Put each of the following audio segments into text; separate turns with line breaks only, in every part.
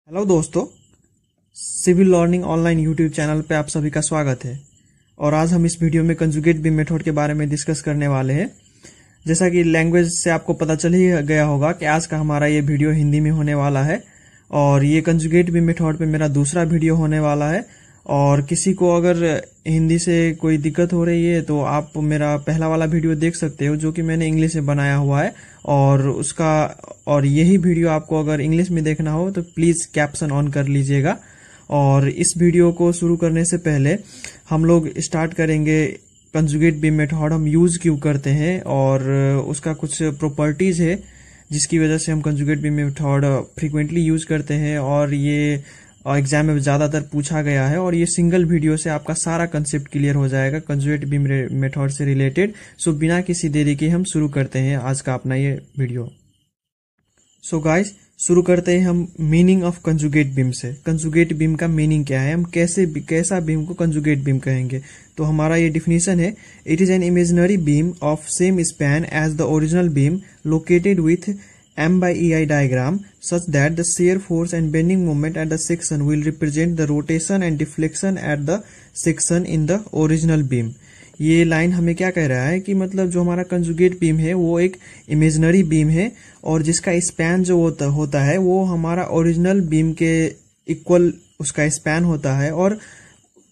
Hello दोस्तों, civil learning online YouTube channel पे आप सभी का स्वागत है। और आज हम इस वीडियो में कंजुगेट बीम मेथड के बारे में डिस्कस करने वाले हैं। जैसा कि लैंग्वेज से आपको पता चल ही गया होगा कि आज का हमारा ये वीडियो हिंदी में होने वाला है और ये कंजुगेट बीम मेथड पे मेरा दूसरा वीडियो होने वाला है। और किसी को अगर हिंदी से कोई दिक्कत हो रही है तो आप मेरा पहला वाला वीडियो देख सकते हो जो कि मैंने इंग्लिश में बनाया हुआ है। और यही वीडियो आपको अगर इंग्लिश में देखना हो तो प्लीज कैप्शन ऑन कर लीजिएगा। और इस वीडियो को शुरू करने से पहले हम लोग स्टार्ट करेंगे कंजुगेट बीम मेथड हम यूज क्यों करते हैं और उसका कुछ प्रॉपर्टीज है जिसकी वजह से हम conjugate beam method frequently use करते हैं। और ये एग्जाम में ज्यादातर पूछा गया है और ये सिंगल वीडियो से आपका सारा कंसेप्ट क्लियर हो जाएगा कंजुगेट बीम मेथड से रिलेटेड। सो बिना किसी देरी के हम शुरू करते हैं आज का अपना ये वीडियो। सो गाइस, शुरू करते हैं हम मीनिंग ऑफ कंजुगेट बीम से। कंजुगेट बीम का मीनिंग क्या है, हम कैसा बीम को कंजुगेट बीम कहेंगे। तो हमारा ये डिफिनीशन है, it is an imaginary beam of same span as the original beam located with M by EI diagram such that the shear force and bending moment at the section will represent the rotation and deflection at the section in the original beam। ये line हमें क्या कह रहा है कि मतलब जो हमारा कंजुगेट बीम है वो एक इमेजिनरी बीम है और जिसका स्पैन जो होता है वो हमारा ओरिजिनल बीम के इक्वल उसका स्पैन होता है। और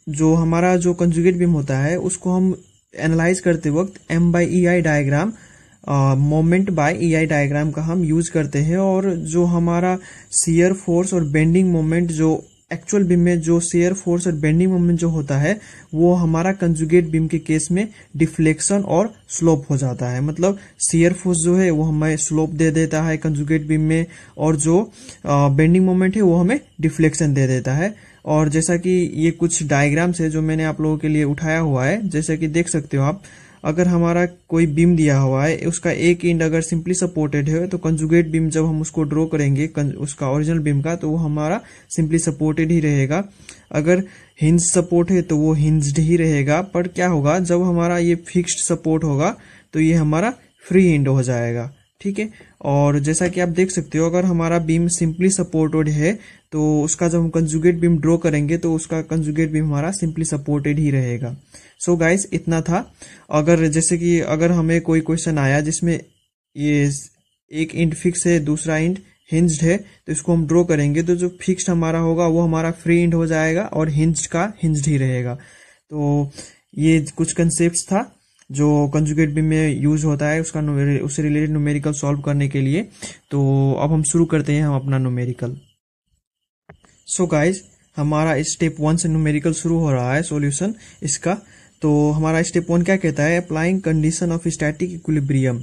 जो हमारा जो कंजुगेट बीम होता है उसको हम एनालाइज करते वक्त M by EI diagram moment bye EI diagram का हम यूज करते हैं। और जो हमारा शियर फोर्स और बेंडिंग मोमेंट जो एक्चुअल बीम में जो शियर फोर्स और बेंडिंग मोमेंट जो होता है वो हमारा कंजुगेट बीम के केस में डिफ्लेक्शन और स्लोप हो जाता है। मतलब शियर फोर्स जो है वो हमें स्लोप दे देता है कंजुगेट बीम में और जो बेंडिंग मोमेंट है वो हमें डिफ्लेक्शन दे देता है। और जैसा कि ये कुछ डायग्राम्स है जो मैंने आप लोगों के लिए उठाया हुआ है, जैसे कि देख सकते हो आप, अगर हमारा कोई बीम दिया हुआ है उसका एक एंड अगर सिंपली सपोर्टेड है तो कंजुगेट बीम जब हम उसको ड्रॉ करेंगे उसका ओरिजिनल बीम का तो वो हमारा सिंपली सपोर्टेड ही रहेगा। अगर हिंज सपोर्ट है तो वो हिंज्ड ही रहेगा। पर क्या होगा, जब हमारा ये फिक्स्ड सपोर्ट होगा तो ये हमारा फ्री एंड हो जाएगा। ठीक है। और जैसा कि आप देख सकते हो, अगर हमारा बीम सिंपली सपोर्टेड है तो उसका जब हम कंजुगेट बीम ड्रॉ करेंगे तो उसका कंजुगेट बीम हमारा सिंपली सपोर्टेड ही रहेगा। सो गाइस, इतना था। अगर जैसे कि अगर हमें कोई क्वेश्चन आया जिसमें ये एक इंड फिक्स है दूसरा इंड हिंज्ड है तो इसको हम ड्रॉ करेंगे तो जो फिक्स्ड हमारा होगा वो हमारा फ्री इंड हो जाएगा और हिंज्ड का हिंज्ड ही रहेगा। तो ये कुछ कंसेप्ट था जो कंजुगेट बीम में यूज होता है उससे रिलेटेड न्यूमेरिकल सॉल्व करने के लिए। तो अब हम शुरू करते हैं हम अपना न्यूमेरिकल। सो गाइज, हमारा स्टेप 1 से न्यूमेरिकल शुरू हो रहा है सॉल्यूशन इसका। तो हमारा स्टेप 1 क्या कहता है, applying condition of static equilibrium.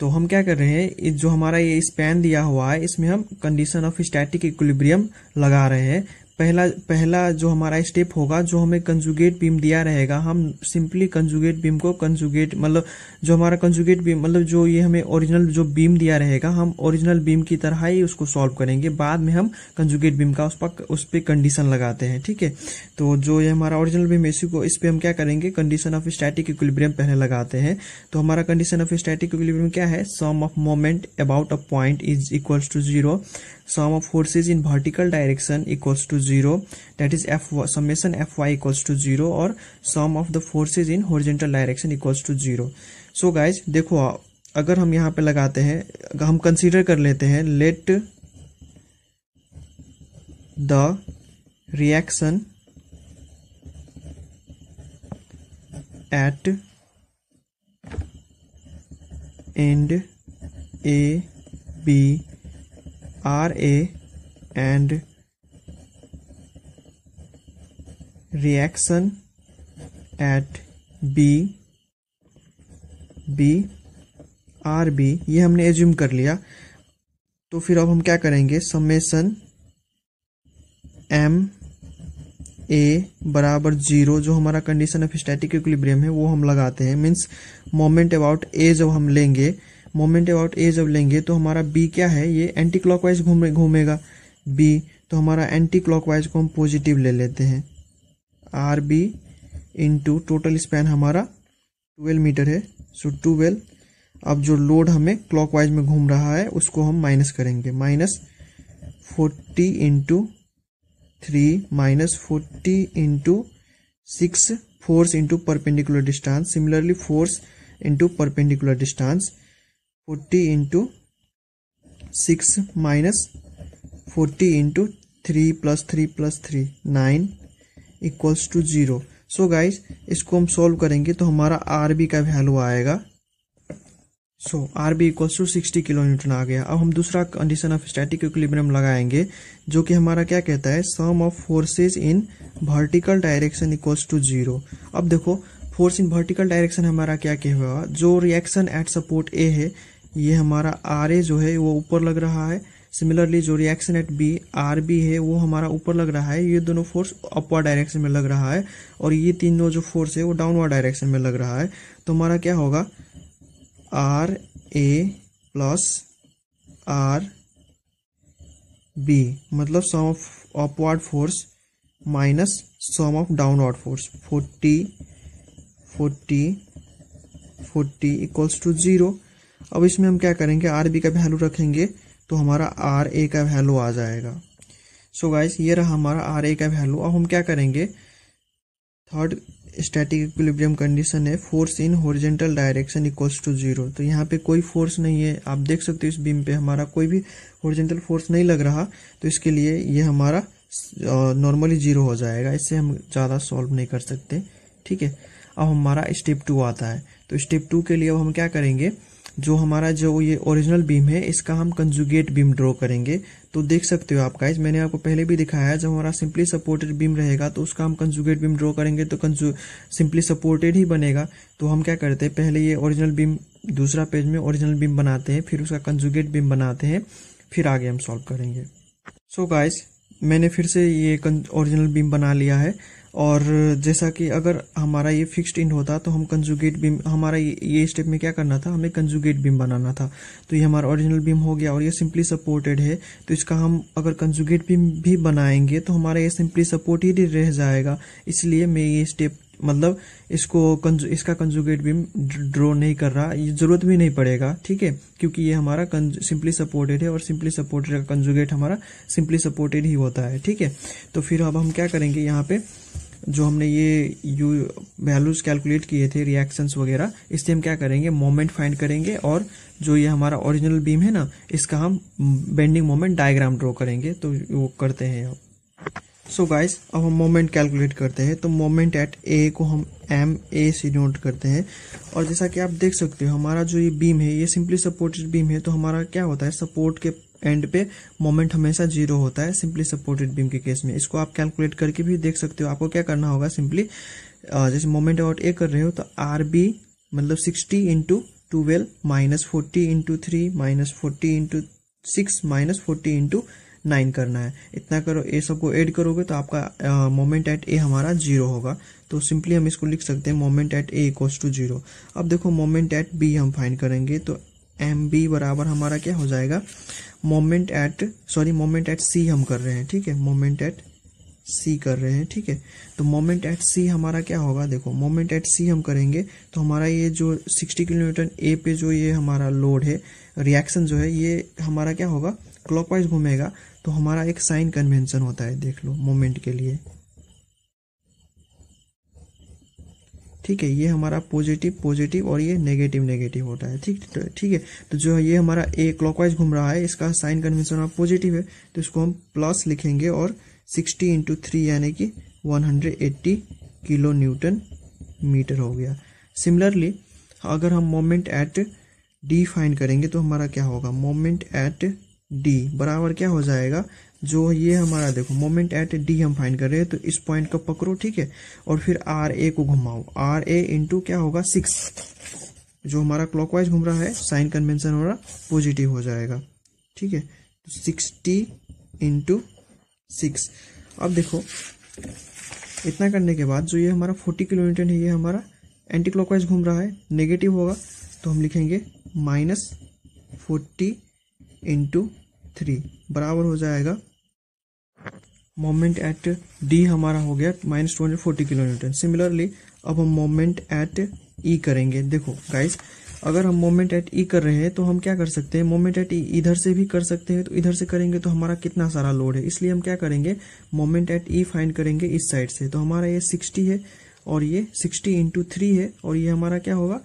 तो हम क्या कर रहे हैं, जो हमारा ये स्पैन दिया हुआ है इसमें हम कंडीशन ऑफ स्टैटिक इक्विलिब्रियम लगा रहे हैं। पहला जो हमारा स्टेप होगा, जो हमें कंजुगेट बीम दिया रहेगा, हम सिंपली कंजुगेट बीम को कंजुगेट मतलब जो हमारा कंजुगेट बीम मतलब जो ये हमें ओरिजिनल जो बीम दिया रहेगा हम ओरिजिनल बीम की तरह ही उसको सॉल्व करेंगे। बाद में हम कंजुगेट बीम का उस पर कंडीशन लगाते हैं। ठीक है। तो जो ये हमारा ओरिजिनल बीम है इस पे हम क्या करेंगे, कंडीशन ऑफ स्टैटिक इक्विलिब्रियम पहले लगाते हैं। तो हमारा कंडीशन ऑफ स्टैटिक इक्विलिब्रियम क्या है, sum of moment about a point is equals to 0, sum of forces in vertical direction equals to 0, that is summation fy equals to 0, और sum of the forces in horizontal direction equals to 0। so guys, देखो अगर हम यहाँ पे लगाते हैं, हम consider कर लेते हैं, let the reaction at end A B RA and reaction at B RB, ये हमने एज्यूम कर लिया। तो फिर अब हम क्या करेंगे, समेशन MA बराबर 0, जो हमारा कंडीशन ऑफ स्टैटिक इक्विलिब्रियम है वो हम लगाते हैं। मीन्स मोमेंट अबाउट A जब हम लेंगे, मोमेंट अबाउट ए जब लेंगे तो हमारा बी क्या है, ये एंटी क्लॉकवाइज घूमेगा बी। तो हमारा एंटी क्लॉकवाइज को हम पॉजिटिव ले लेते हैं। R B into total span हमारा 12 मीटर है, सो 12। अब जो लोड हमें क्लॉकवाइज में घूम रहा है उसको हम माइनस करेंगे, 40 into 3 minus 40 into 6 force into perpendicular distance. Similarly force into perpendicular distance 40 into 6 minus 40 into 3 plus 3 plus 3 9 equals to 0। So guys इसको हम सॉल्व करेंगे तो हमारा आर बी का वैल्यू आएगा। So R B equals to 60 kilo newton आ गया। अब हम दूसरा कंडीशन ऑफ स्टैटिक इक्विलिब्रियम लगाएंगे जो कि हमारा क्या कहता है, sum of forces in vertical direction equals to 0। अब देखो फोर्स इन वर्टिकल डायरेक्शन हमारा क्या हुआ, जो रिएक्शन एट सपोर्ट ए है ये हमारा आर ए जो है वो ऊपर लग रहा है। सिमिलरली जो reaction at B R B है वो हमारा ऊपर लग रहा है। ये दोनों फोर्स अपवर्ड डायरेक्शन में लग रहा है और ये तीनों जो फोर्स है वो डाउनवर्ड डायरेक्शन में लग रहा है। तो हमारा क्या होगा, R A plus R B मतलब sum of upward force minus sum of downward force 40 40 40 equals to 0। अब इसमें हम क्या करेंगे, आर बी का वैल्यू रखेंगे तो हमारा आर ए का वैल्यू आ जाएगा। सो गाइस ये रहा हमारा आर ए का वैल्यू। अब हम क्या करेंगे, थर्ड स्टैटिक इक्विलिब्रियम कंडीशन है force in horizontal direction equals to 0। तो यहाँ पे कोई फोर्स नहीं है, आप देख सकते हो इस बीम पे हमारा कोई भी हॉरिजॉन्टल फोर्स नहीं लग रहा, तो इसके लिए ये हमारा नॉर्मली 0 हो जाएगा। इससे हम ज़्यादा सॉल्व नहीं कर सकते, ठीक है। अब हमारा स्टेप 2 आता है। तो स्टेप 2 के लिए अब हम क्या करेंगे, जो हमारा जो ये ओरिजिनल बीम है इसका हम कंजुगेट बीम ड्रॉ करेंगे। तो देख सकते हो आप गाइस, मैंने आपको पहले भी दिखाया है, जब हमारा सिंपली सपोर्टेड बीम रहेगा तो उसका हम कंजुगेट बीम ड्रॉ करेंगे तो सिंपली सपोर्टेड ही बनेगा। तो हम क्या करते हैं, पहले ये ओरिजिनल बीम दूसरा पेज में ओरिजिनल बीम बनाते हैं, फिर उसका कंजुगेट बीम बनाते हैं, फिर आगे हम सॉल्व करेंगे। सो गाइस मैंने फिर से ये ओरिजिनल बीम बना लिया है और जैसा कि अगर हमारा ये फिक्स्ड इंड होता तो हम कंजुगेट बीम, हमारा ये स्टेप में क्या करना था, हमें कंजुगेट बीम बनाना था। तो ये हमारा ओरिजिनल बीम हो गया और ये सिंपली सपोर्टेड है, तो इसका हम अगर कंजुगेट बीम भी बनाएंगे तो हमारा ये सिंपली सपोर्टेड ही रह जाएगा। इसलिए मैं ये स्टेप मतलब इसका कंजुगेट बीम ड्रॉ नहीं कर रहा, ये जरूरत भी नहीं पड़ेगा, ठीक है, क्योंकि ये हमारा सिंपली सपोर्टेड है और सिंपली सपोर्टेड का कंजुगेट हमारा सिंपली सपोर्टेड ही होता है, ठीक है। तो फिर अब हम क्या करेंगे, यहाँ पे जो हमने ये वैल्यूज कैलकुलेट किए थे रिएक्शंस वगैरह, इससे हम क्या करेंगे, मोमेंट फाइंड करेंगे और जो ये हमारा ओरिजिनल बीम है ना इसका हम बेंडिंग मोमेंट डायग्राम ड्रॉ करेंगे। तो वो करते हैं अब। सो गाइस अब हम मोमेंट कैलकुलेट करते हैं। तो मोमेंट एट ए को हम एम ए से नोट करते हैं और जैसा कि आप देख सकते हो हमारा जो ये बीम है ये सिंपली सपोर्टेड बीम है, तो हमारा क्या होता है, सपोर्ट के एंड पे मोमेंट हमेशा 0 होता है सिंपली सपोर्टेड बीम के केस में। इसको आप कैलकुलेट करके भी देख सकते हो। आपको क्या करना होगा, सिंपली जैसे मोमेंट अबाउट ए कर रहे हो तो आर बी मतलब 60 into 12 minus 40 into 3 minus 40 into 6 minus 40 into 9 करना है। इतना करो, ये सबको ऐड करोगे तो आपका मोमेंट एट ए हमारा 0 होगा। तो सिंपली हम इसको लिख सकते हैं moment at A equals to 0। अब देखो मोमेंट एट बी हम फाइंड करेंगे तो एम बी बराबर हमारा क्या हो जाएगा, मोमेंट एट सी हम कर रहे हैं, ठीक है, मोमेंट एट सी कर रहे हैं, ठीक है। तो मोमेंट एट सी हमारा क्या होगा, देखो मोमेंट एट सी हम करेंगे तो हमारा ये जो 60 किलोमीटर ए पे जो ये हमारा लोड है, रिएक्शन जो है ये हमारा क्या होगा, क्लॉकवाइज घूमेगा। तो हमारा एक साइन कन्वेंशन होता है, देख लो मोमेंट के लिए, ठीक है, ये हमारा पॉजिटिव पॉजिटिव और ये नेगेटिव नेगेटिव होता है, ठीक है। तो जो ये हमारा ए क्लॉकवाइज घूम रहा है इसका साइन कन्वेंशन पॉजिटिव है, तो इसको हम प्लस लिखेंगे और 60 इंटू 3 यानी कि 180 किलो न्यूटन मीटर हो गया। सिमिलरली अगर हम मोमेंट एट डी फाइंड करेंगे तो हमारा क्या होगा, मोमेंट एट डी बराबर क्या हो जाएगा, जो ये हमारा देखो मोमेंट एट डी हम फाइंड कर रहे हैं तो इस पॉइंट को पकड़ो, ठीक है, और फिर आर ए को घुमाओ, आर ए इंटू क्या होगा 6, जो हमारा क्लॉकवाइज घूम रहा है साइन कन्वेंशन हो रहा पॉजिटिव हो जाएगा, ठीक है। तो 60 इंटू 6। अब देखो इतना करने के बाद जो ये हमारा 40 किलोमीटर है ये हमारा एंटी क्लॉकवाइज घूम रहा है, नेगेटिव होगा, तो हम लिखेंगे माइनस 40 इंटू 3 बराबर हो जाएगा मोमेंट एट डी हमारा हो गया माइनस 240 किलोमीटर। सिमिलरली अब हम मोमेंट एट ई करेंगे। देखो गाइस अगर हम मोमेंट एट ई कर रहे हैं तो हम क्या कर सकते हैं, मोमेंट एट ई इधर से भी कर सकते हैं, तो इधर से करेंगे तो हमारा कितना सारा लोड है, इसलिए हम क्या करेंगे, मोमेंट एट ई फाइंड करेंगे इस साइड से। तो हमारा ये 60 है और ये 60 इंटू 3 है और ये हमारा क्या होगा,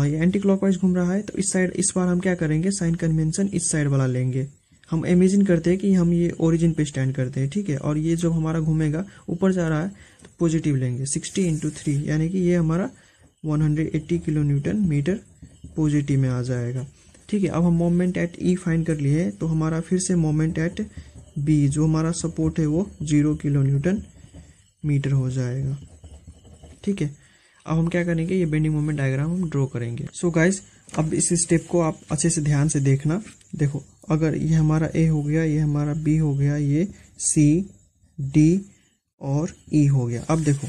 ये एंटी क्लॉकवाइज घूम रहा है, तो इस साइड इस बार हम क्या करेंगे, साइन कन्वेंशन इस साइड वाला लेंगे। हम इमेजिन करते हैं कि हम ये ओरिजिन पे स्टैंड करते हैं, ठीक है, और ये जो हमारा घूमेगा ऊपर जा रहा है तो पॉजिटिव लेंगे। 60 इंटू 3 यानी कि ये हमारा 180 किलो न्यूटन मीटर पॉजिटिव में आ जाएगा, ठीक है। अब हम मोमेंट एट ई फाइंड कर लिए, तो हमारा फिर से मोमेंट एट बी जो हमारा सपोर्ट है वो 0 किलो न्यूटन मीटर हो जाएगा, ठीक है। अब हम क्या करेंगे, ये बेंडिंग मोमेंट डायग्राम हम ड्रॉ करेंगे। सो गाइस, अब इस स्टेप को आप अच्छे से ध्यान से देखना। देखो, अगर ये हमारा ए हो गया, ये हमारा बी हो गया, ये सी डी और ई हो गया। अब देखो,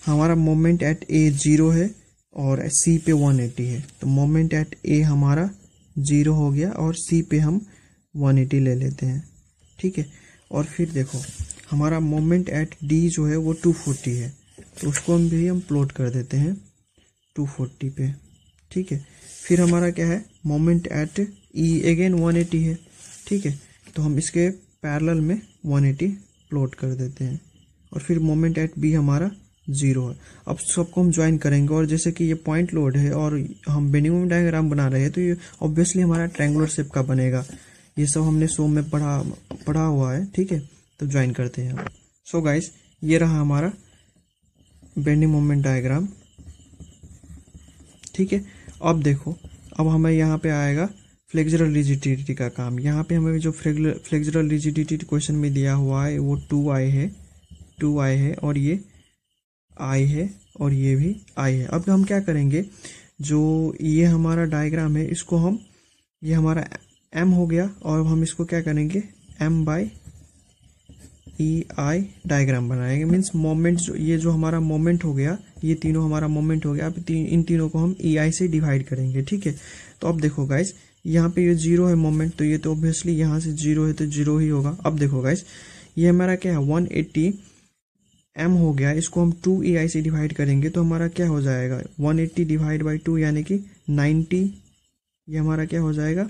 हमारा मोमेंट एट ए 0 है और सी पे 180 है, तो मोमेंट एट ए हमारा 0 हो गया और सी पे हम 180 ले लेते हैं, ठीक है। और फिर देखो, हमारा मोमेंट एट डी जो है वो 240 है, तो उसको हम प्लॉट कर देते हैं 240 पे, ठीक है। फिर हमारा क्या है, मोमेंट एट ई अगेन 180 है, ठीक है, तो हम इसके पैरेलल में 180 प्लॉट कर देते हैं। और फिर मोमेंट एट बी हमारा 0 है। अब सबको हम ज्वाइन करेंगे, और जैसे कि ये पॉइंट लोड है और हम बेंडिंग मोमेंट डायग्राम बना रहे हैं, तो ये ऑब्वियसली हमारा ट्रायंगुलर शेप का बनेगा। ये सब हमने सो में पढ़ा हुआ है, ठीक है। तो ज्वाइन करते हैं हम। सो गाइस, ये रहा हमारा बेंडिंग मोमेंट डायग्राम, ठीक है। अब देखो, अब हमें यहाँ पे आएगा फ्लेक्सुरल रिजिडिटी का काम। यहाँ पे हमें जो फ्लेक्सुरल रिजिडिटी क्वेश्चन में दिया हुआ है वो 2i है और ये i है और ये भी i है। अब हम क्या करेंगे, जो ये हमारा डायग्राम है इसको हम, ये हमारा m हो गया और हम इसको क्या करेंगे, m by E I diagram बनाएंगे। मीन्स मोमेंट, जो ये जो हमारा मोमेंट हो गया, ये तीनों हमारा मोमेंट हो गया। अब इन तीनों को हम ई आई से डिवाइड करेंगे, ठीक है। तो अब देखो गाइस, यहाँ पे ये 0 है मोमेंट, तो ये तो ऑब्वियसली यहाँ से 0 है तो 0 ही होगा। अब देखो गाइस, ये हमारा क्या है, 180 m हो गया, इसको हम 2 ई आई से डिवाइड करेंगे तो हमारा क्या हो जाएगा, 180 डिवाइड बाई 2 यानी कि 90, ये हमारा क्या हो जाएगा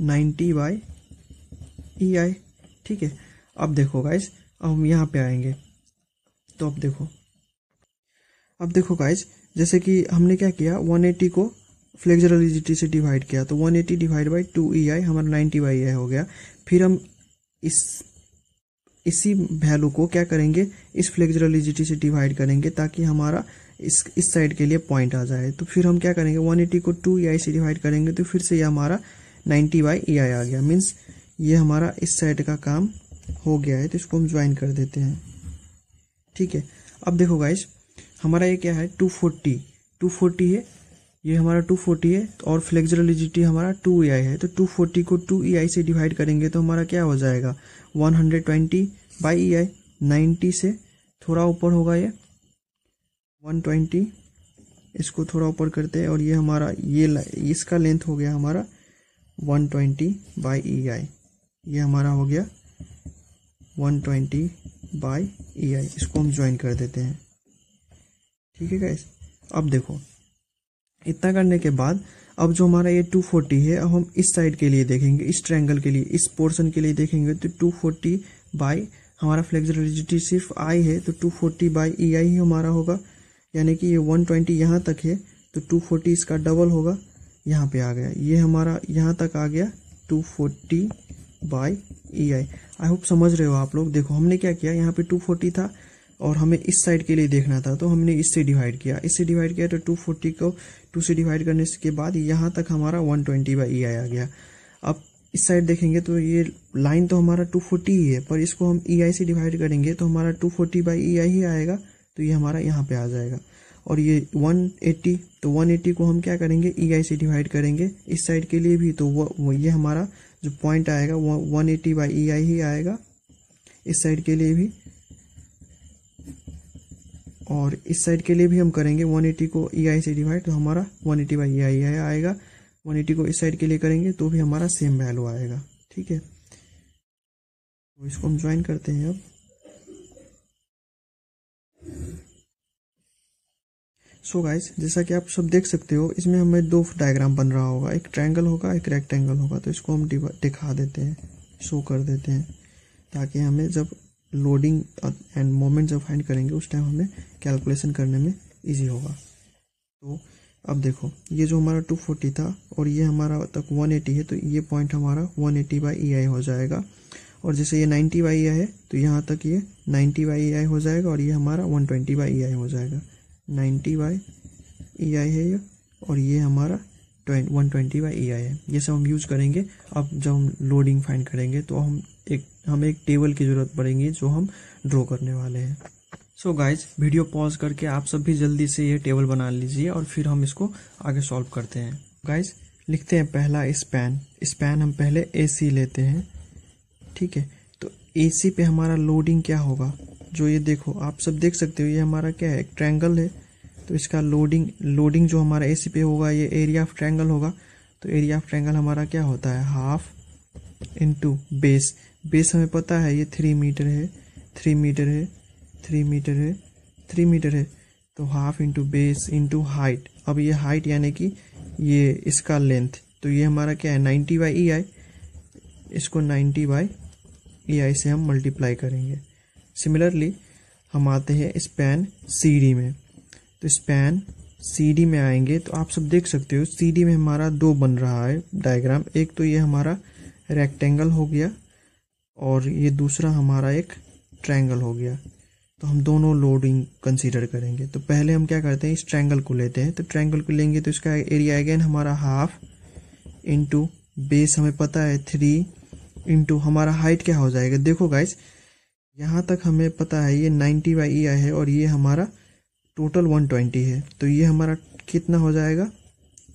90 बाई ई आई, ठीक है। अब देखो गाइस, अब हम यहाँ पे आएंगे, तो अब देखो गाइस, जैसे कि हमने क्या किया, 180 को फ्लेक्सुरल रिजिडिटी से डिवाइड किया, तो 180 डिवाइड बाई 2 ई आई हमारा 90 बाई आई हो गया। फिर हम इसी वैल्यू को क्या करेंगे, इस फ्लेक्सुरल रिजिडिटी से डिवाइड करेंगे ताकि हमारा इस साइड के लिए पॉइंट आ जाए। तो फिर हम क्या करेंगे, 180 को 2 ई आई से डिवाइड करेंगे तो फिर से ये हमारा 90 बाई ई आई आ गया। मीन्स ये हमारा इस साइड का काम हो गया है, तो इसको हम ज्वाइन कर देते हैं, ठीक है। अब देखो गाइस, हमारा ये क्या है, 240 है, ये हमारा 240 है और फ्लेक्सुरल रिजिडिटी हमारा 2 ई आई है, तो 240 को 2 ई आई से डिवाइड करेंगे तो हमारा क्या हो जाएगा, 120 बाई ई आई। 90 से थोड़ा ऊपर होगा ये 120, इसको थोड़ा ऊपर करते हैं और ये हमारा ये इसका लेंथ हो गया हमारा 120 बाई ई आई, ये हमारा हो गया 120 बाई ई आई। इसको हम ज्वाइन कर देते हैं, ठीक है गाइस। अब देखो, इतना करने के बाद अब जो हमारा ये 240 है, अब हम इस साइड के लिए देखेंगे, इस ट्रायंगल के लिए, इस पोर्शन के लिए देखेंगे, तो 240 बाई हमारा फ्लेक्सुरल रिजिडिटी सिर्फ आई है, तो 240 बाई ई आई ही हमारा होगा, यानी कि ये 120 यहाँ तक है तो 240 इसका डबल होगा, यहाँ पे आ गया, ये हमारा यहाँ तक आ गया 240 by E I. I hope समझ रहे हो आप लोग। देखो, हमने क्या किया, यहाँ पे 240 था और हमें इस साइड के लिए देखना था, तो हमने इससे डिवाइड किया, तो 240 को 2 से डिवाइड करने के बाद यहाँ तक हमारा 120 बाई ई आई आ गया। अब इस साइड देखेंगे तो ये लाइन तो हमारा 240 ही है, पर इसको हम ई आई से डिवाइड करेंगे तो हमारा 240 बाई ई आई ही आएगा, तो ये हमारा यहाँ पे आ जाएगा। और ये 180, तो 180 को हम क्या करेंगे, ई आई से डिवाइड करेंगे इस साइड के लिए भी, तो वो ये हमारा जो पॉइंट आएगा वो 180 बाई ई आई ही आएगा इस साइड के लिए भी, और इस साइड के लिए भी हम करेंगे 180 को ई आई से डिवाइड, तो हमारा 180 बाई ई आई आएगा। 180 को इस साइड के लिए करेंगे तो भी हमारा सेम वैल्यू आएगा, ठीक है। तो इसको हम ज्वाइन करते हैं। अब सो गाइस, जैसा कि आप सब देख सकते हो, इसमें हमें दो डायग्राम बन रहा होगा, एक ट्रायंगल होगा, एक रेक्टेंगल होगा। तो इसको हम दिखा देते हैं, शो कर देते हैं, ताकि हमें जब लोडिंग एंड मोमेंट जब फाइंड करेंगे उस टाइम हमें कैलकुलेशन करने में इजी होगा। तो अब देखो, ये जो हमारा 240 था और ये हमारा तक 180 है, तो ये पॉइंट हमारा 180/EI हो जाएगा। और जैसे ये 90/EI है तो यहाँ तक ये 90/EI हो जाएगा, और ये हमारा 120/EI हो जाएगा। 90/EI है ये, और ये हमारा 120/EI है। ये सब हम यूज़ करेंगे। अब जब हम लोडिंग फाइंड करेंगे तो हमें एक टेबल की ज़रूरत पड़ेगी जो हम ड्रॉ करने वाले हैं। सो गाइज, वीडियो पॉज करके आप सब भी जल्दी से ये टेबल बना लीजिए और फिर हम इसको आगे सॉल्व करते हैं। गाइज, लिखते हैं पहला स्पैन हम पहले AC लेते हैं, ठीक है। तो AC पे हमारा लोडिंग क्या होगा, जो ये देखो आप सब देख सकते हो, ये हमारा क्या है, एक ट्रायंगल है। तो इसका लोडिंग जो हमारा AC पे होगा, ये एरिया ऑफ ट्रायंगल होगा। तो एरिया ऑफ ट्रायंगल हमारा क्या होता है, हाफ इंटू बेस हमें पता है ये 3 मीटर है, 3 मीटर है, 3 मीटर है, 3 मीटर है। तो half into base into height. अब ये हाइट यानी कि ये इसका लेंथ, तो ये हमारा क्या है, 90/EI। इसको 90/EI से हम मल्टीप्लाई करेंगे। सिमिलरली हम आते हैं स्पैन CD में। तो स्पैन CD में आएंगे तो आप सब देख सकते हो, CD में हमारा दो बन रहा है डायग्राम। एक तो ये हमारा रेक्टेंगल हो गया और ये दूसरा हमारा एक ट्रायंगल हो गया। तो हम दोनों लोडिंग कंसीडर करेंगे। तो पहले हम क्या करते हैं, इस ट्रायंगल को लेते हैं। तो ट्रायंगल को लेंगे तो इसका एरिया अगेन हमारा हाफ इंटू बेस हमें पता है 3 इंटू हमारा हाइट क्या हो जाएगा। देखो गाइस, यहाँ तक हमें पता है ये 90/EI है और ये हमारा टोटल 120 है। तो ये हमारा कितना हो जाएगा,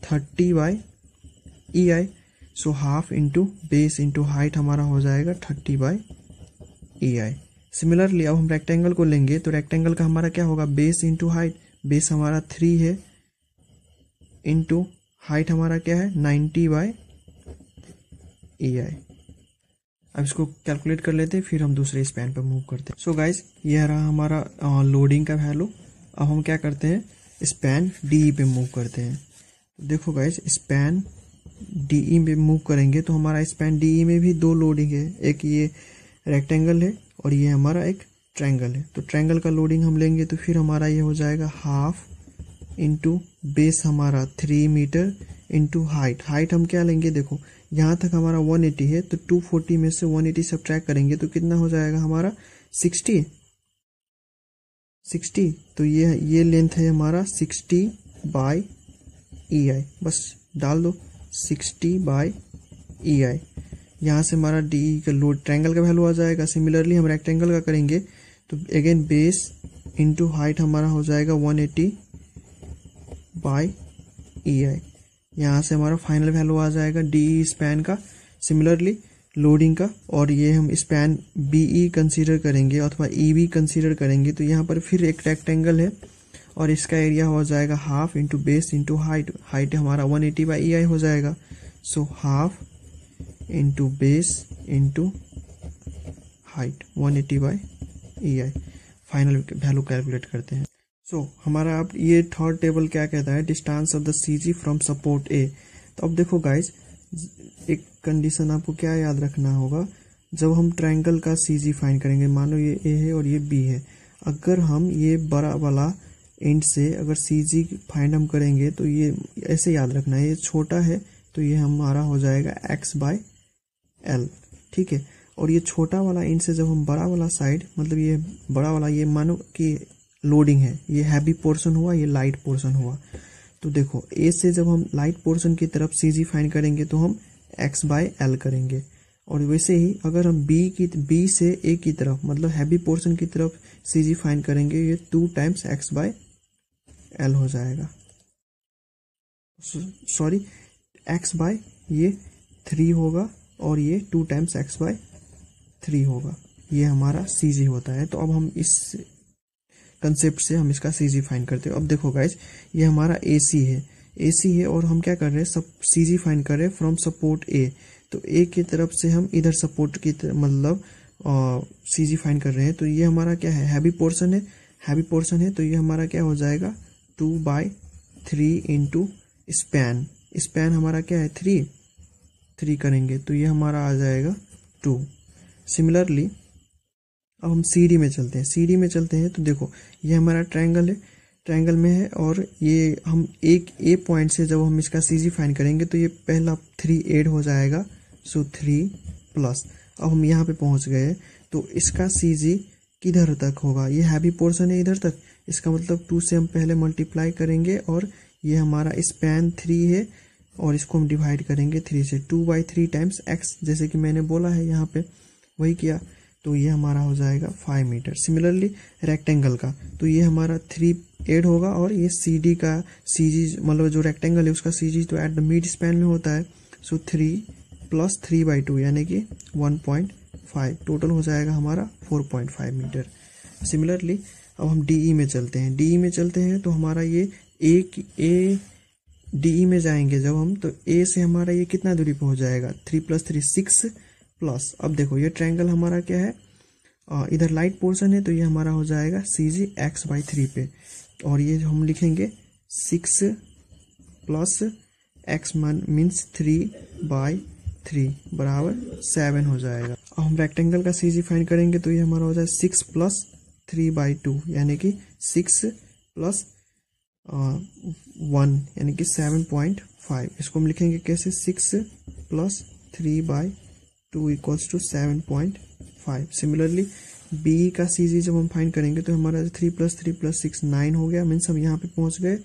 30/EI। So half into base into height हमारा हो जाएगा 30/EI। सिमिलरली अब हम रेक्टेंगल को लेंगे तो रेक्टेंगल का हमारा क्या होगा, बेस इंटू हाइट। बेस हमारा 3 है इंटू हाइट हमारा क्या है, 90/EI। अब इसको कैलकुलेट कर लेते हैं, फिर हम दूसरे स्पैन पर मूव करते हैं। सो गाइस, ये रहा हमारा लोडिंग का वैल्यू। अब हम क्या करते हैं, स्पैन DE पे मूव करते हैं। देखो गाइस, स्पैन DE पे मूव करेंगे तो हमारा स्पैन DE में भी दो लोडिंग है, एक ये रेक्टेंगल है और ये हमारा एक ट्रायंगल है। तो ट्रायंगल का लोडिंग हम लेंगे तो फिर हमारा ये हो जाएगा हाफ इंटू बेस हमारा 3 मीटर इंटू हाइट हम क्या लेंगे, देखो यहाँ तक हमारा 180 है, तो 240 में से 180 सब्ट्रैक्ट करेंगे तो कितना हो जाएगा हमारा 60। तो ये लेंथ है हमारा 60/EI। बस डाल दो 60/EI। यहाँ से हमारा DE का लोड ट्रायंगल का वैल्यू आ जाएगा। सिमिलरली हम रेक्टेंगल का करेंगे तो अगेन बेस इंटू हाइट हमारा हो जाएगा 180/EI। यहाँ से हमारा फाइनल वैल्यू आ जाएगा DE स्पैन का, सिमिलरली लोडिंग का। और ये हम स्पैन BE कंसीडर करेंगे अथवा EB कंसीडर करेंगे तो यहाँ पर फिर एक रेक्टेंगल है और इसका एरिया हो जाएगा half into base into height हमारा 180/EI हो जाएगा। So half into base into height 180/EI। Final value calculate करते हैं। सो हमारा अब ये थर्ड टेबल क्या कहता है, distance of the CG from support A। तो अब देखो गाइस, एक कंडीशन आपको क्या याद रखना होगा, जब हम ट्रायंगल का CG फाइंड करेंगे, मानो ये A है और ये B है, अगर हम ये बड़ा वाला एंड से अगर CG फाइंड हम करेंगे तो ये ऐसे याद रखना है, ये छोटा है तो ये हमारा हो जाएगा x/L, ठीक है। और ये छोटा वाला एंड से जब हम बड़ा वाला साइड, मतलब ये बड़ा वाला, ये मानो कि लोडिंग है, ये हैवी पोर्शन हुआ, ये लाइट पोर्शन हुआ। तो देखो A से जब हम लाइट पोर्शन की तरफ CG फाइंड करेंगे तो हम x/L करेंगे। और वैसे ही अगर हम B से A की तरफ, मतलब हैवी पोर्शन की तरफ CG फाइंड करेंगे, ये 2 टाइम्स x/L हो जाएगा। सॉरी, ये 3 होगा और ये 2 टाइम्स x/3 होगा। ये हमारा CG होता है। तो अब हम इस कंसेप्ट से हम इसका CG फाइंड करते हैं। अब देखो गाइस, ये हमारा AC है और हम क्या कर रहे हैं, सब CG फाइंड कर रहे हैं फ्रॉम सपोर्ट A। तो A की तरफ से हम इधर सपोर्ट की मतलब CG फाइंड कर रहे हैं। तो ये हमारा क्या है, हैवी पोर्शन है, तो ये हमारा क्या हो जाएगा 2/3 इंटू स्पैन हमारा क्या है 3 करेंगे तो ये हमारा आ जाएगा 2। सिमिलरली अब हम CD में चलते हैं तो देखो ये हमारा ट्रायंगल में है और ये हम एक ए पॉइंट से जब हम इसका CG फाइंड करेंगे तो ये पहला 3 ऐड हो जाएगा, सो 3 प्लस। अब हम यहाँ पे पहुँच गए तो इसका CG किधर तक होगा, ये हैवी पोर्शन है इधर तक, इसका मतलब 2 से हम पहले मल्टीप्लाई करेंगे और ये हमारा स्पैन 3 है और इसको हम डिवाइड करेंगे 3 से, 2/3 टाइम्स x जैसे कि मैंने बोला है यहाँ पे वही किया, तो ये हमारा हो जाएगा 5 मीटर। सिमिलरली रेक्टेंगल का तो ये हमारा 3 ऐड होगा और ये CD का CG मतलब जो रेक्टेंगल है उसका CG तो एट द मिड स्पैन में होता है, सो 3 प्लस 3/2 यानी कि 1.5, टोटल हो जाएगा हमारा 4.5 मीटर। सिमिलरली अब हम DE में चलते हैं तो हमारा ये ए DE में जाएंगे जब हम तो A से हमारा ये कितना दूरी पे हो जाएगा 3 + 3 6 प्लस। अब देखो ये ट्रायंगल हमारा क्या है, इधर लाइट पोर्शन है तो ये हमारा हो जाएगा CG x/3 पे और ये हम लिखेंगे 6 प्लस x मीन्स 3/3 बराबर 7 हो जाएगा। अब हम रेक्टेंगल का CG फाइंड करेंगे तो ये हमारा हो जाएगा 6 प्लस 3/2 यानी कि 6 प्लस 1 यानी कि 7.5। इसको हम लिखेंगे कैसे 6 plus 3/2 equals to 7.5। Similarly B का CG जब हम फाइंड करेंगे तो हमारा 3 + 3 + 6 9 हो गया, मीन्स हम यहाँ पे पहुँच गए।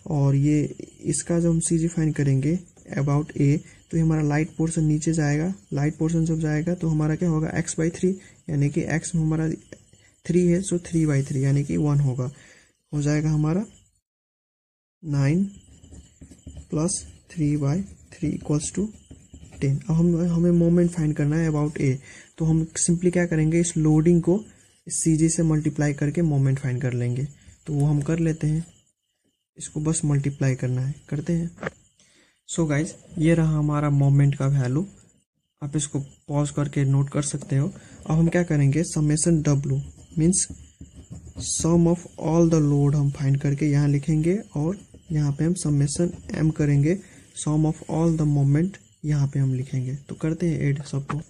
और ये इसका जब हम CG फाइंड करेंगे अबाउट A तो ये हमारा लाइट पोर्शन नीचे जाएगा, लाइट पोर्शन जब जाएगा तो हमारा क्या होगा x/3 यानी कि x हमारा 3 है, सो 3/3 यानी कि 1 होगा, हो जाएगा हमारा 9 प्लस 3/3 इक्वल्स टू 10। अब हमें मोमेंट फाइंड करना है अबाउट A, तो हम सिंपली क्या करेंगे इस लोडिंग को इस CG से मल्टीप्लाई करके मोमेंट फाइंड कर लेंगे, तो वो हम कर लेते हैं, इसको बस मल्टीप्लाई करना है, करते हैं। सो गाइज ये रहा हमारा मोमेंट का वैल्यू, आप इसको पॉज करके नोट कर सकते हो। अब हम क्या करेंगे summation W means sum of all the load हम फाइंड करके यहाँ लिखेंगे और यहाँ पे हम समेशन M करेंगे, सम ऑफ ऑल द मोमेंट यहाँ पे हम लिखेंगे। तो करते हैं ऐड सबको।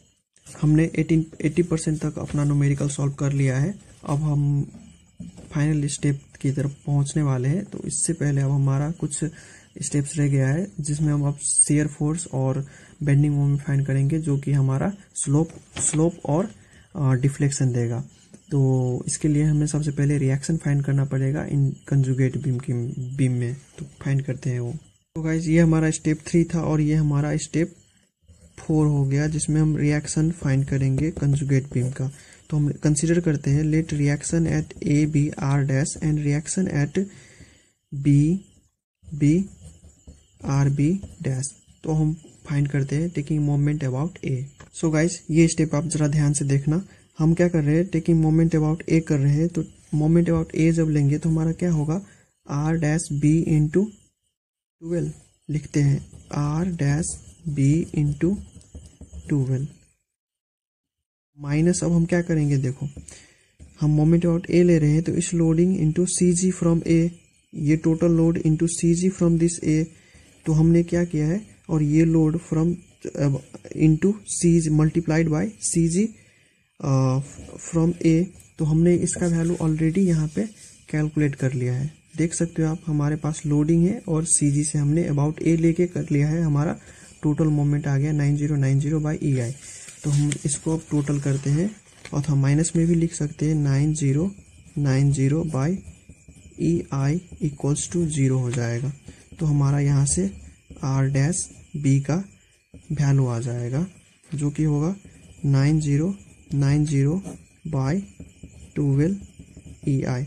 हमने 80% तक अपना न्यूमेरिकल सॉल्व कर लिया है, अब हम फाइनल स्टेप की तरफ पहुंचने वाले हैं। तो इससे पहले अब हमारा कुछ स्टेप्स रह गया है जिसमें हम अब शेयर फोर्स और बेंडिंग मोमेंट फाइंड करेंगे, जो कि हमारा स्लोप और डिफ्लेक्शन देगा। तो इसके लिए हमें सबसे पहले रिएक्शन फाइंड करना पड़ेगा इन कंजुगेट बीम में, तो फाइंड करते हैं वो। तो गाइज ये हमारा स्टेप 3 था और ये हमारा स्टेप 4 हो गया जिसमें हम रिएक्शन फाइंड करेंगे कंजुगेट बीम का। तो हम कंसीडर करते हैं let reaction at AB R' and reaction at B RB'। तो हम फाइंड करते हैं taking moment about A। So guys ये स्टेप आप जरा ध्यान से देखना, हम क्या कर रहे हैं टेकिंग मोमेंट अबाउट A कर रहे हैं। तो मोमेंट अबाउट A जब लेंगे तो हमारा क्या होगा R' B इंटू 12 लिखते हैं, R' B इंटू 12 माइनस। अब हम क्या करेंगे देखो हम मोमेंट अबाउट A ले रहे हैं तो इस loading into CG from A, ये total load into CG from this A, तो हमने क्या किया है और ये load from into CG multiplied by CG from A, तो हमने इसका वैल्यू ऑलरेडी यहाँ पे कैलकुलेट कर लिया है। देख सकते हो आप हमारे पास लोडिंग है और CG से हमने अबाउट A लेके कर लिया है, हमारा टोटल मोमेंट आ गया 9090 बाई EI। तो हम इसको अब टोटल करते हैं और हम माइनस में भी लिख सकते हैं 9090 बाई EI इक्वल्स टू 0 हो जाएगा। तो हमारा यहाँ से R' B का वैल्यू आ जाएगा जो कि होगा 9090 बाई 12 EI।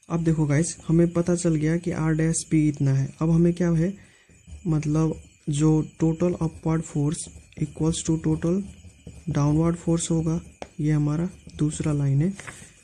अब देखो गाइस हमें पता चल गया कि R' B इतना है। अब हमें क्या है मतलब जो total upward force equals to total downward force होगा, ये हमारा दूसरा लाइन है।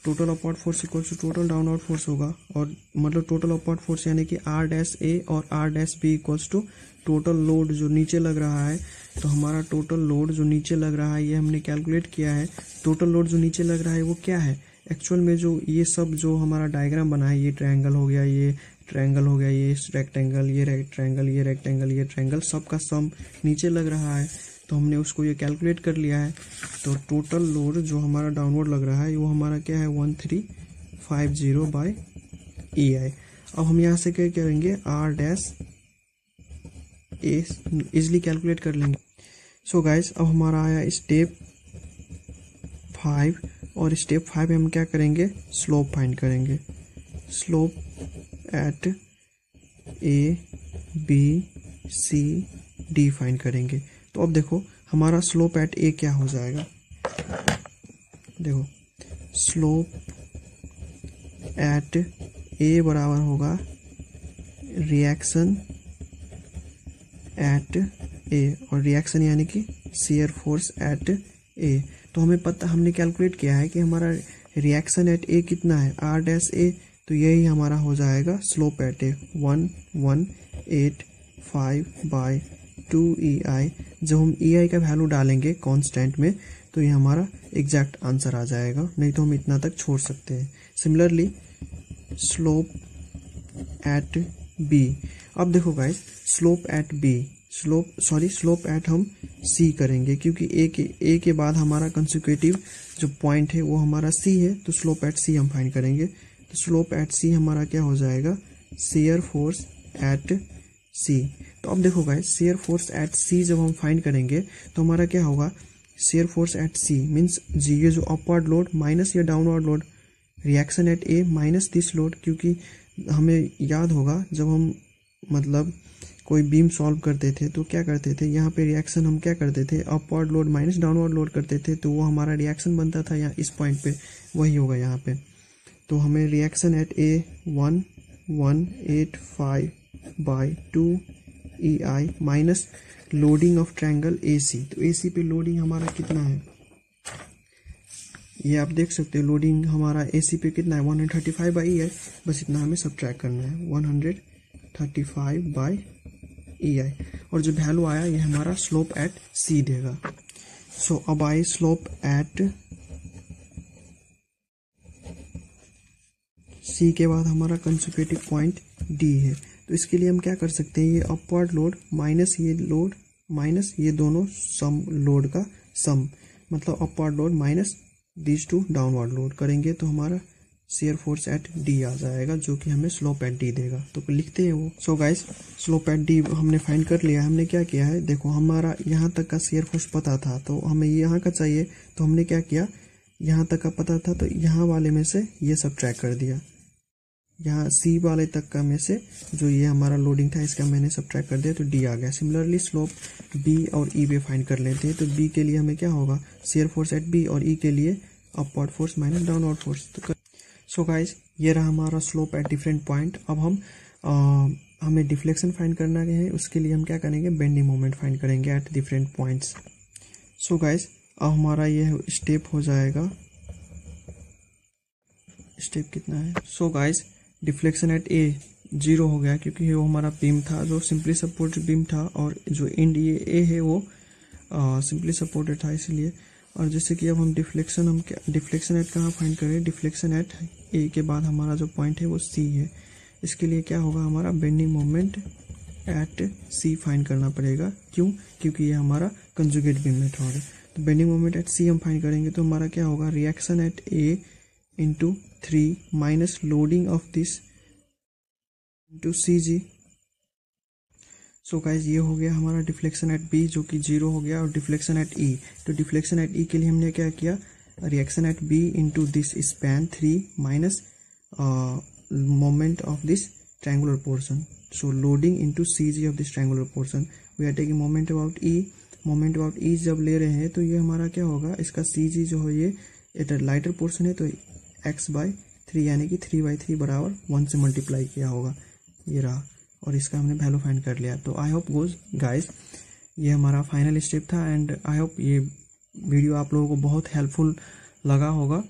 Total upward force equals to total downward force होगा और मतलब टोटल अपवर्ड फोर्स यानी कि R' और R' B equals to total load जो नीचे लग रहा है। तो हमारा टोटल लोड जो नीचे लग रहा है ये हमने कैलकुलेट किया है। टोटल लोड जो नीचे लग रहा है वो क्या है एक्चुअल में जो ये सब जो हमारा डायग्राम बना है, ये ट्रायंगल हो गया, ये ट्रायंगल हो गया, ये रेक्टेंगल, ये रेक्टेंगल, ये रेक्टेंगल, ये ट्रायंगल, सबका सम नीचे लग रहा है। तो हमने उसको ये कैलकुलेट कर लिया है। तो टोटल लोड जो हमारा डाउनवर्ड लग रहा है वो हमारा क्या है 1350 बाई EI। अब हम यहाँ से क्या करेंगे, R डैश ए इजिली कैलकुलेट कर लेंगे। सो गाइस अब हमारा आया स्टेप 5 और स्टेप 5 में हम क्या करेंगे, स्लोप फाइंड करेंगे। स्लोप एट ABCD फाइंड करेंगे। तो अब देखो हमारा स्लोप एट ए क्या हो जाएगा, देखो स्लोप एट ए बराबर होगा रिएक्शन एट ए, और रिएक्शन यानी कि शियर फोर्स एट ए। तो हमें पता, हमने कैलकुलेट किया है कि हमारा रिएक्शन एट ए कितना है, R डैश ए। तो यही हमारा हो जाएगा slope eight A 1185 by 2EI। जब हम EI का वैल्यू डालेंगे कांस्टेंट में तो ये हमारा एग्जैक्ट आंसर आ जाएगा, नहीं तो हम इतना तक छोड़ सकते हैं। Similarly slope at B. अब देखो guys slope at B, slope at हम सी करेंगे, क्योंकि ए के बाद हमारा कंसेक्यूटिव जो पॉइंट है वो हमारा सी है। तो स्लोप एट सी हम फाइंड करेंगे। तो स्लोप एट सी हमारा क्या हो जाएगा, शियर फोर्स एट सी। तो अब देखो guys shear force at C जब हम फाइंड करेंगे तो हमारा क्या होगा, shear force at C means जी, ये जो अपवर्ड लोड माइनस या downward load, reaction at A minus this load. क्योंकि हमें याद होगा जब हम मतलब कोई बीम सॉल्व करते थे तो क्या करते थे, यहाँ पे रिएक्शन हम क्या करते थे, upward load minus downward load करते थे, तो वो हमारा रिएक्शन बनता था यहाँ इस पॉइंट पे, वही होगा यहाँ पे। तो हमें reaction at A 1185 by 2EI minus loading of triangle AC। तो AC पे लोडिंग हमारा कितना है, ये आप देख सकते हो, लोडिंग हमारा AC पे कितना है 135 बाई EI। बस इतना हमें सब्ट्रैक्ट करना है 135 बाई EI, और जो वैल्यू आया ये हमारा स्लोप एट C देगा। सो अब आई स्लोप एट C के बाद हमारा कंसेक्यूटिव पॉइंट D है। तो इसके लिए हम क्या कर सकते हैं, ये अपवर्ड लोड माइनस ये लोड माइनस ये दोनों सम लोड का सम, मतलब upward load minus this to downward load करेंगे तो हमारा शियर फोर्स एट D आ जाएगा, जो कि हमें स्लोप एट D देगा। तो लिखते हैं वो। So guys slope eight D हमने फाइंड कर लिया। हमने क्या किया है, देखो हमारा यहाँ तक का शियर फोर्स पता था तो हमें यहाँ का चाहिए, तो हमने क्या किया, यहाँ तक का पता था तो यहाँ वाले में से ये सब्ट्रैक्ट कर दिया, यहाँ C वाले तक का में से जो ये हमारा लोडिंग था इसका मैंने सब्ट्रैक्ट कर दिया तो D आ गया। सिमिलरली स्लोप B और E पे फाइंड कर लेते हैं। तो B के लिए हमें क्या होगा, शियर फोर्स एट B, और E के लिए upward force minus downward force. तो सो गाइस ये रहा हमारा स्लोप एट डिफरेंट पॉइंट। अब हमें डिफ्लेक्शन फाइंड करना है, उसके लिए हम क्या करेंगे, बेंडिंग मोमेंट फाइंड करेंगे at different points. So guys अब हमारा ये स्टेप हो जाएगा, स्टेप कितना है, सो गाइस डिफ्लेक्शन एट ए 0 हो गया, क्योंकि वो हमारा बीम था जो सिंपली सपोर्टेड बीम था, और जो एंड ये ए है वो सिंपली सपोर्टेड था इसलिए। और जैसे कि अब हम डिफ्लेक्शन एट कहाँ फाइंड करें, डिफ्लेक्शन एट ए के बाद हमारा जो पॉइंट है वो C है। इसके लिए क्या होगा, हमारा bending moment at C find करना पड़ेगा। क्यों, क्योंकि ये हमारा कंजुगेट बीम मेथड है। तो बेंडिंग मोमेंट एट C हम फाइंड करेंगे तो हमारा क्या होगा, reaction at A into 3 minus loading of this into CG। So guys ये हो गया हमारा डिफ्लेक्शन एट B जो कि 0 हो गया, और डिफ्लेक्शन एट E। तो डिफ्लेक्शन एट E के लिए हमने क्या किया, reaction at B into this span 3 minus moment of this triangular portion. So loading into CG of this triangular portion. We are taking moment about E। Moment about E जब ले रहे हैं तो ये हमारा क्या होगा, इसका CG जो है ये लाइटर पोर्शन है, तो x/3 यानी कि 3/3 बराबर 1 से मल्टीप्लाई किया होगा, ये रहा, और इसका हमने वैल्यू फाइंड कर लिया। तो आई होप गाइस ये हमारा फाइनल स्टेप था, एंड आई होप ये वीडियो आप लोगों को बहुत हेल्पफुल लगा होगा,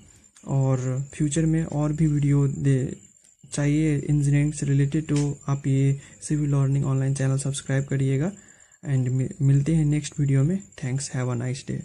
और फ्यूचर में और भी वीडियो चाहिए इंजीनियरिंग से रिलेटेड तो आप ये civil learning online channel subscribe करिएगा, एंड मिलते हैं नेक्स्ट वीडियो में। Thanks, have a nice day.